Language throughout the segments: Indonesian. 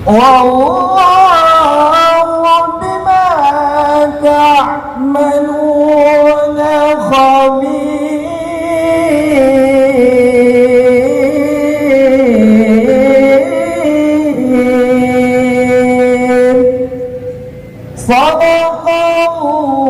والله بما تعملون خبير صدق الله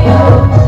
Budaya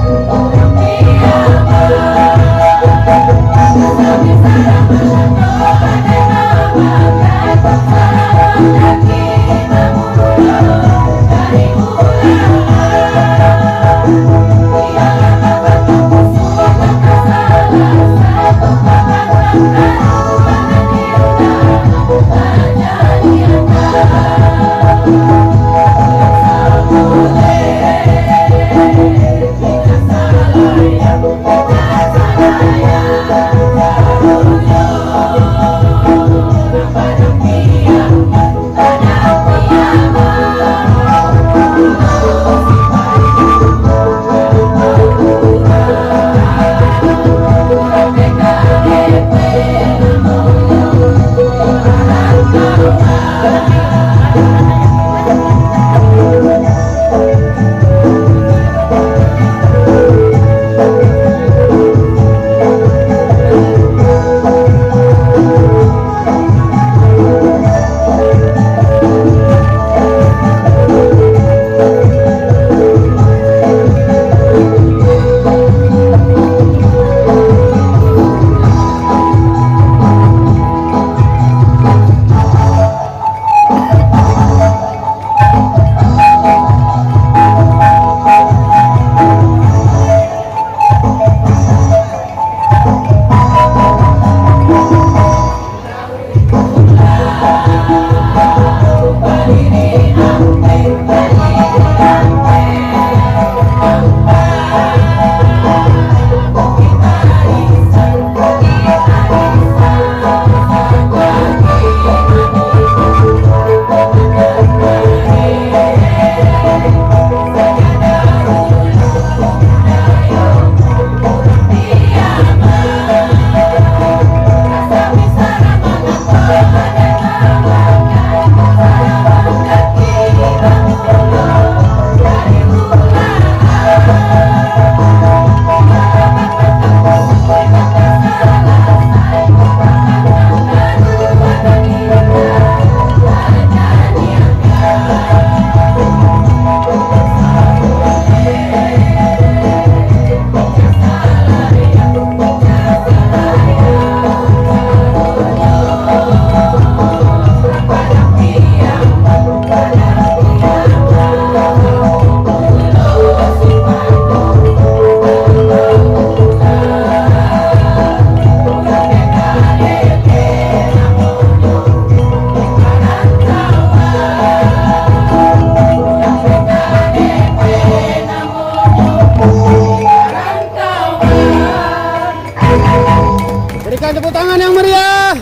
Tepuk tangan yang meriah.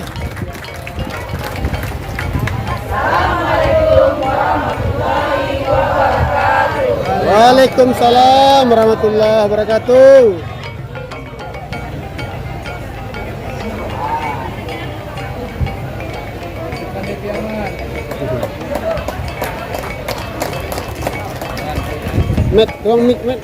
Waalaikumsalam warahmatullahi wabarakatuh. Met, tuang mic, met.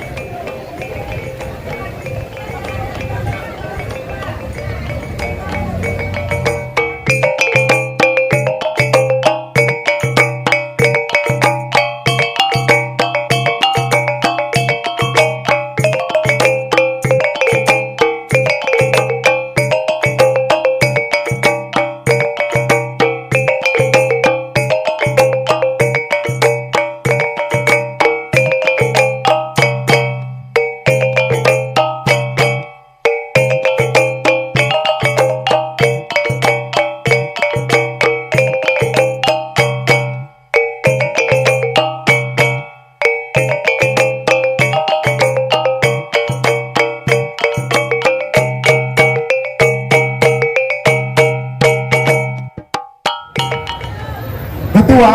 Ketua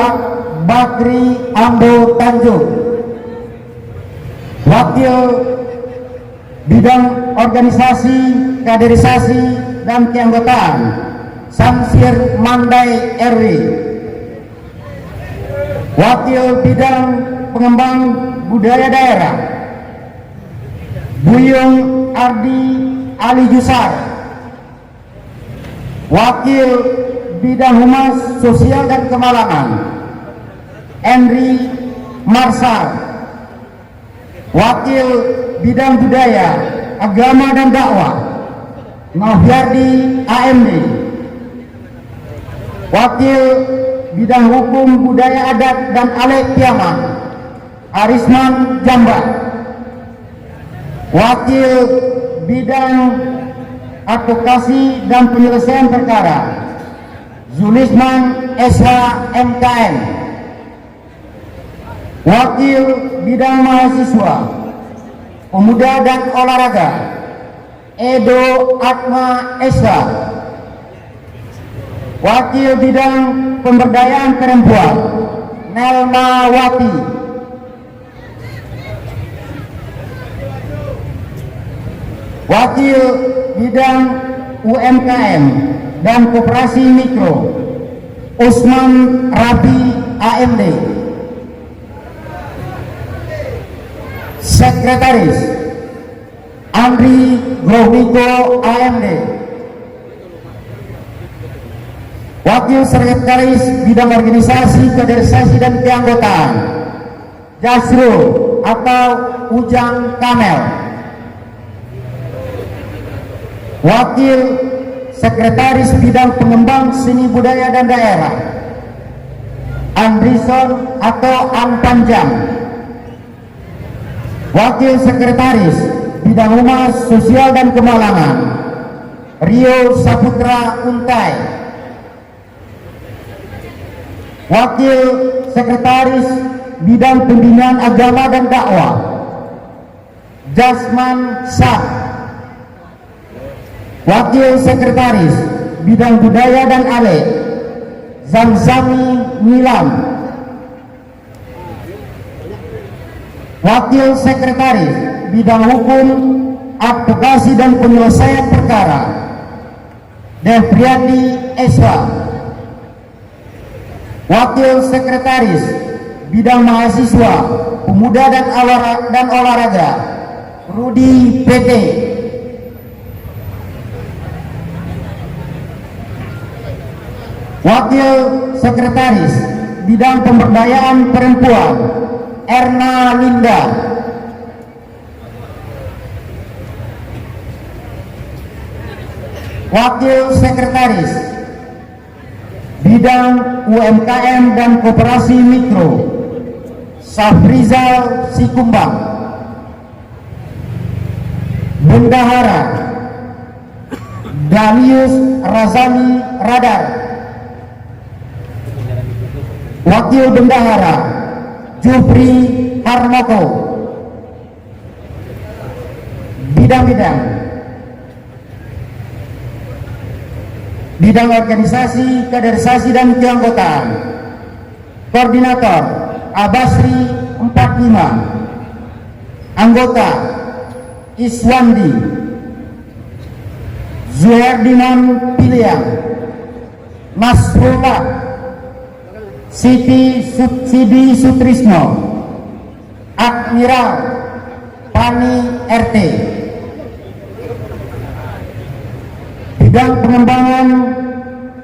Bakri Ambo Tanjung, Wakil Bidang Organisasi, Kaderisasi dan Keanggotaan Samsir Mandai RW, Wakil Bidang Pengembang Budaya Daerah Buyung Ardi Ali Jusar, Wakil Bidang Humas Sosial dan Kemalangan Henry Marsal, Wakil Bidang Budaya, Agama dan Dakwah Noviardi AMD, Wakil Bidang Hukum Budaya Adat dan Alek Piaman Arisman Jamba, Wakil Bidang Advokasi dan Penyelesaian Perkara Zulisman SH MKM, Wakil Bidang Mahasiswa Pemuda dan Olahraga Edo Atma SH, Wakil Bidang Pemberdayaan Perempuan Nelma Wati, Wakil Bidang UMKM dan Koperasi Mikro Usman Rabi AMD, Sekretaris Andri Grohniko AMD, Wakil Sekretaris Bidang Organisasi, Kaderisasi dan Keanggotaan Jasrul atau Ujang Kamel, Wakil Sekretaris Bidang Pengembang Seni Budaya dan Daerah Andrison atau An Panjang, Wakil Sekretaris Bidang Humas Sosial dan Kemalangan Rio Saputra Untai, Wakil Sekretaris Bidang Pembinaan Agama dan Dakwah Jasman Sah, Wakil Sekretaris Bidang Budaya dan Ale Zamzami Nilam, Wakil Sekretaris Bidang Hukum, Advokasi dan Penyelesaian Perkara Devriandi Eswa, Wakil Sekretaris Bidang Mahasiswa Pemuda dan Olahraga Rudi PT, Wakil Sekretaris Bidang Pemberdayaan Perempuan Erna Linda, Wakil Sekretaris Bidang UMKM dan Koperasi Mikro Safrizal Sikumbang, Bendahara Dalius Razali Radar, Wakil Bendahara Jufri Harmoko, bidang-bidang Bidang organisasi, kaderisasi dan keanggotaan. Koordinator Abasri 45. Anggota Iswandi Zuherdiman Piliang, Nasrullah Sidi Sutrisno, Admiral Pani RT. Bidang pengembangan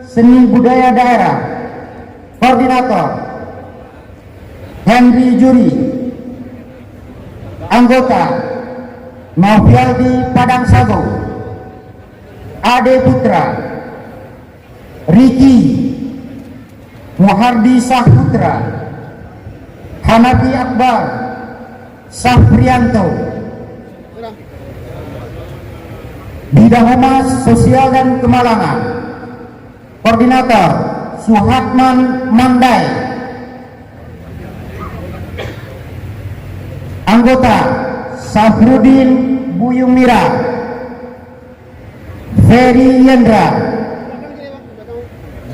seni budaya daerah. Koordinator Henry Juri. Anggota Novialdi Padang Sago, Ade Putra, Riki Muhardi Sahputra, Hanafi Akbar, Safrianto. Bidang Humas Sosial dan Kemalangan. Koordinator Suhatman Mandai. Anggota Safrudin Buyung Mira, Ferry Yendra,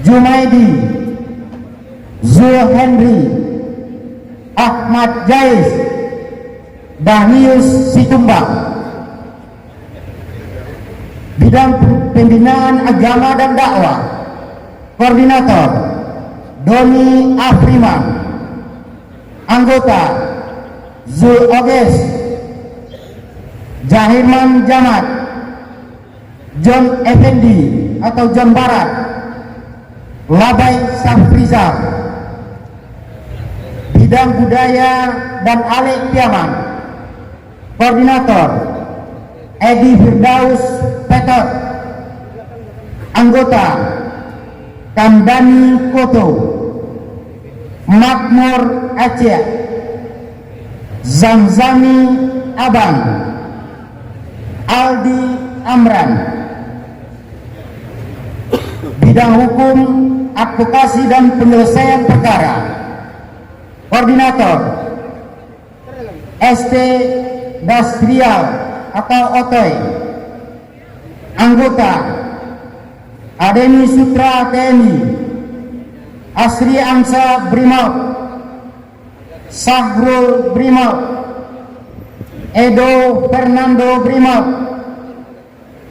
Jumaidi, Zul Henry, Ahmad Jais, Dahius Sikumbang. Bidang pembinaan agama dan dakwah. Koordinator Doni Afriman. Anggota Zul Oges, Jahirman Jamat, John Effendi atau John Barat, Labai Safrizal. Bidang budaya dan Alek Piaman. Koordinator Edi Firdaus Petot. Anggota Kandani Koto, Makmur Aceh, Zamzami Abang, Aldi Amran. Bidang hukum, advokasi dan penyelesaian perkara. Koordinator ST Dastrial atau Otoy. Anggota Adeni Sutra TNI, Asri Angsa Brimob, Sahrul Brimob, Edo Fernando Brimob,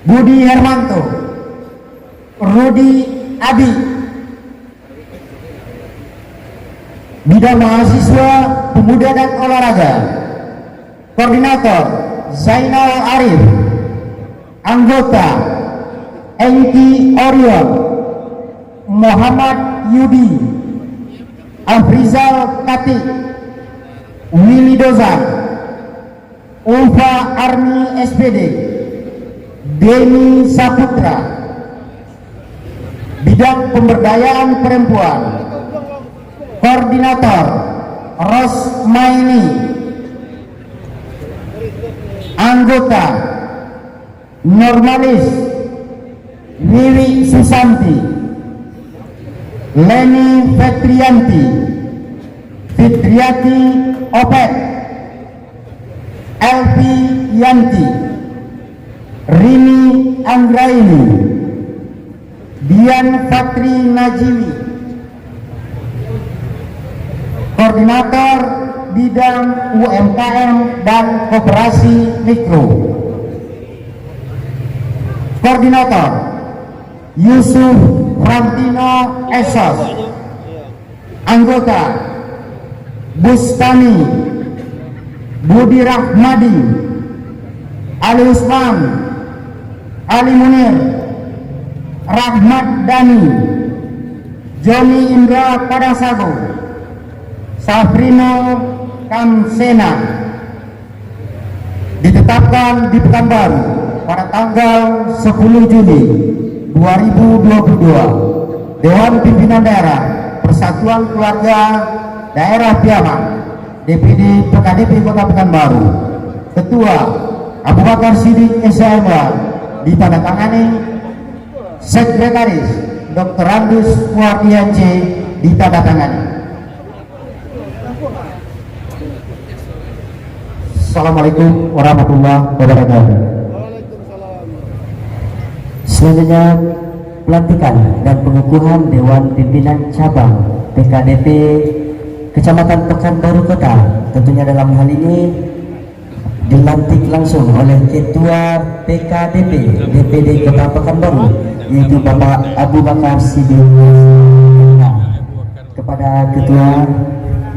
Budi Hermanto, Rudi Abi. Bidang mahasiswa, pemuda dan olahraga. Koordinator Zainal Arif. Anggota Engki Orion, Muhammad Yudi, Afrizal Kati, Willy Dozan, Ulfa Army SPD, Deni Saputra. Bidang pemberdayaan perempuan. Koordinator Rosmaini. Anggota Normalis Wiwi Susanti, Leni Fetrianti, Fitriati Opet, Elvi Yanti, Rini Anggraini, Dian Fatri Najiwi. Koordinator bidang UMKM dan Koperasi Mikro. Koordinator Yusuf Frantino Esos. Anggota Bustani Budi Rahmadi, Ali Usman, Ali Munir, Rahmat Dani, Joni Indra Padasago, Safrino Kamsena. Ditetapkan di Pekanbaru pada tanggal 10 Juni 2022. Dewan Pimpinan Daerah Persatuan Keluarga Daerah Piaman, DPD PKDP Kota Pekanbaru, Ketua Abu Bakar Siddiq SMH, ditandatangani Sekretaris Dr. Randus Muardiance, ditandatangani. Assalamualaikum warahmatullahi wabarakatuh. Selanjutnya pelantikan dan pengukuhan Dewan Pimpinan Cabang PKDP Kecamatan Pekanbaru Kota. Tentunya dalam hal ini dilantik langsung oleh Ketua PKDP DPD Kota Pekanbaru, yaitu Bapak Abu Bakar Siddiq. Kepada Ketua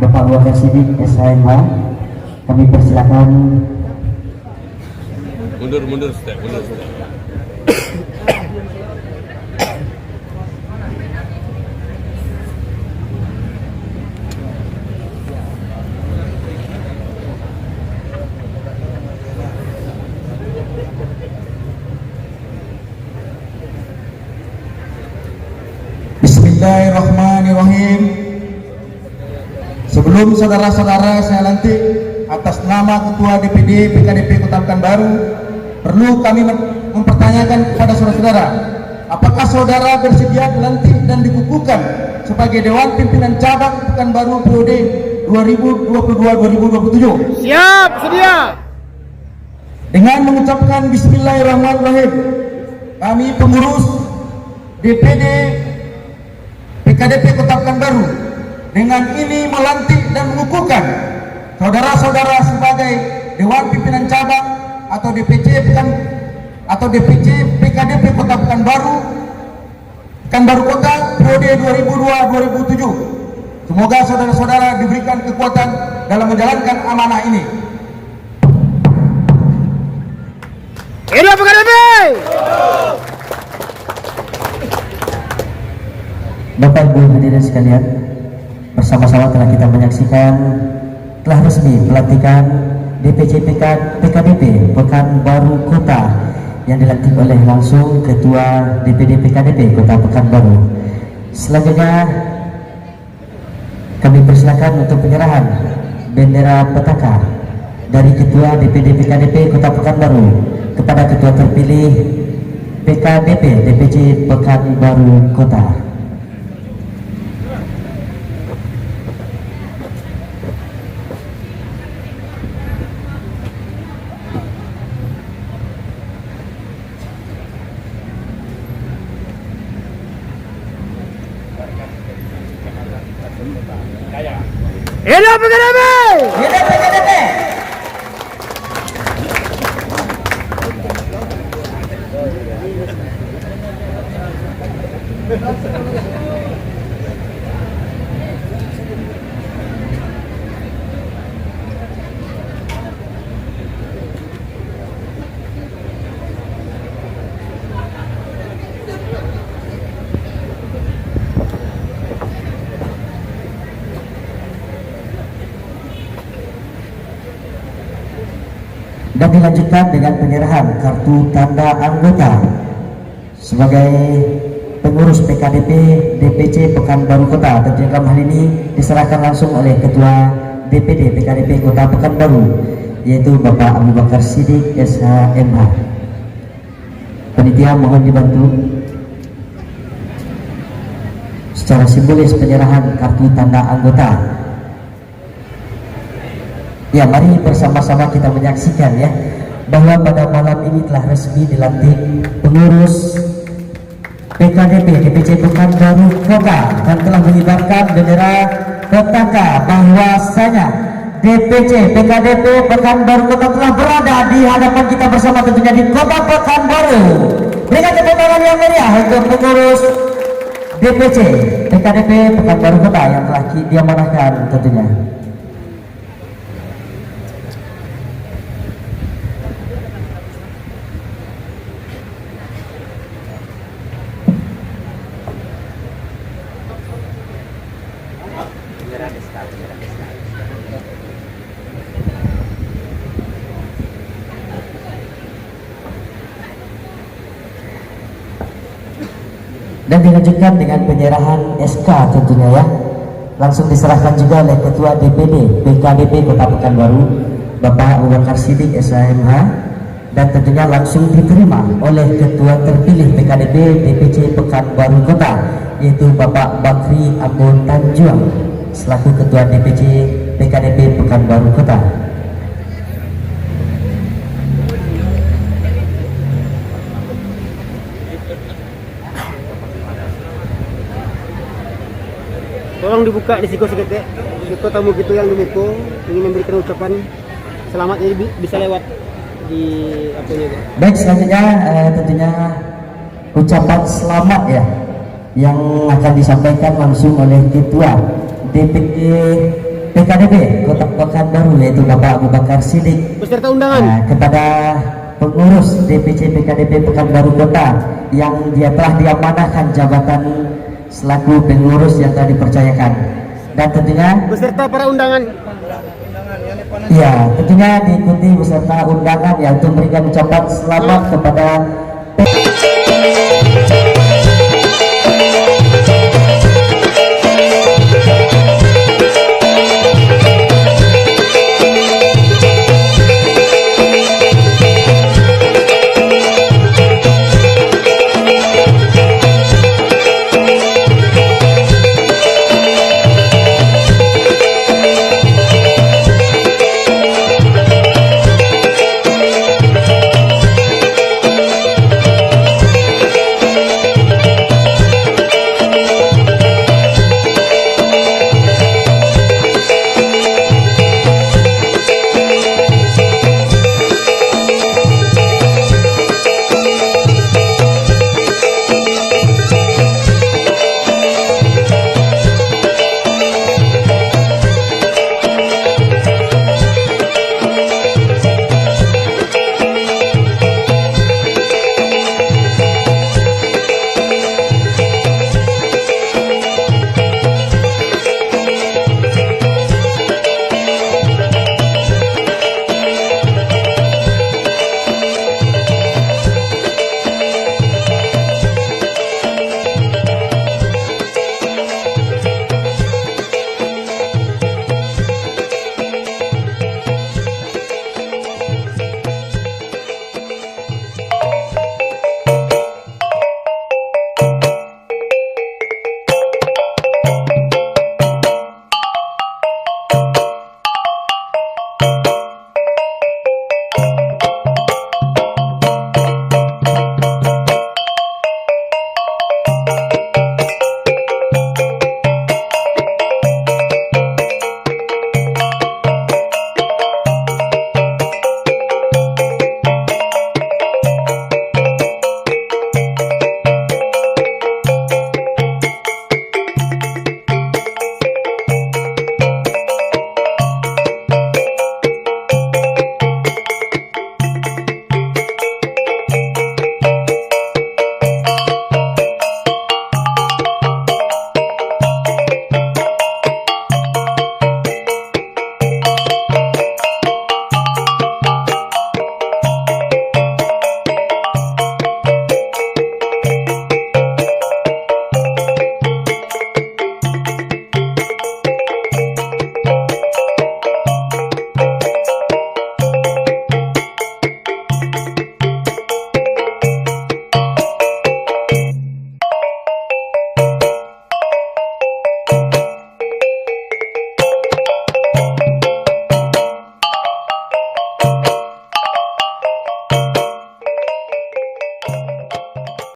Bapak Abu Bakar Siddiq SHMH, kami persilakan. Mundur step. Bismillahirrahmanirrahim. Sebelum saudara-saudara saya lantik atas nama Ketua DPD PKDP Kota Pekanbaru, perlu kami mempertanyakan kepada saudara-saudara, apakah saudara bersedia dilantik dan dikukuhkan sebagai Dewan Pimpinan Cabang Pekanbaru periode 2022-2027? Siap, sedia. Dengan mengucapkan Bismillahirrahmanirrahim, kami pengurus DPD PKDP Kota Pekanbaru dengan ini melantik dan mengukuhkan saudara-saudara sebagai Dewan Pimpinan Cabang atau DPC PKDP Kota Pekanbaru Kota periode 2002-2007. Semoga saudara-saudara diberikan kekuatan dalam menjalankan amanah ini. Hidup PKDP! Bapak Ibu hadirin sekalian, bersama-sama telah kita menyaksikan telah resmi pelantikan DPC PKDP Pekanbaru Kota yang dilantik oleh langsung Ketua DPD PKDP Kota Pekanbaru. Selanjutnya kami persilakan untuk penyerahan bendera petaka dari Ketua DPD PKDP Kota Pekanbaru kepada Ketua terpilih PKDP DPC Pekanbaru Kota. Hidup PKDP! Hidup PKDP! Dan dilanjutkan dengan penyerahan kartu tanda anggota sebagai pengurus PKDP DPC Pekanbaru Kota. Tentunya dalam hal ini diserahkan langsung oleh Ketua DPD PKDP Kota Pekanbaru, yaitu Bapak Abu Bakar Siddiq SHMH. Panitia mohon dibantu secara simbolis penyerahan kartu tanda anggota. Ya, mari bersama-sama kita menyaksikan ya bahwa pada malam ini telah resmi dilantik pengurus PKDP DPC Pekanbaru Kota dan telah mengibarkan bendera petaka bahwasanya DPC PKDP Pekanbaru Kota telah berada di hadapan kita bersama, tentunya di Kota Pekanbaru. Berikan tepuk tangan yang meriah untuk pengurus DPC PKDP Pekanbaru Kota yang telah diamanahkan tentunya. Dan dilanjutkan dengan penyerahan SK tentunya ya, langsung diserahkan juga oleh Ketua DPD PKDP Kota Pekanbaru Bapak Abu Bakar Siddiq SHMH, dan tentunya langsung diterima oleh Ketua terpilih PKDP DPC Pekanbaru Kota, yaitu Bapak Bakri Ambon Tanjuang selaku Ketua DPC PKDP Pekanbaru Kota. Tolong dibuka di Siko sedikit. Siko tamu gitu yang didukung ingin memberikan ucapan selamat, jadi bisa lewat di apanya gitu. Baik, selanjutnya tentunya ucapan selamat ya yang akan disampaikan langsung oleh Ketua DPD PKDB Kota Pekanbaru yaitu Bapak Abu Bakar Siddiq Beserta undangan. kepada pengurus DPC PKDB Pekanbaru Kota yang dia telah diamanahkan jabatan selaku pengurus yang telah dipercayakan, dan tentunya Beserta para undangan. ya tentunya diikuti beserta undangan ya untuk memberikan ucapan selamat kepada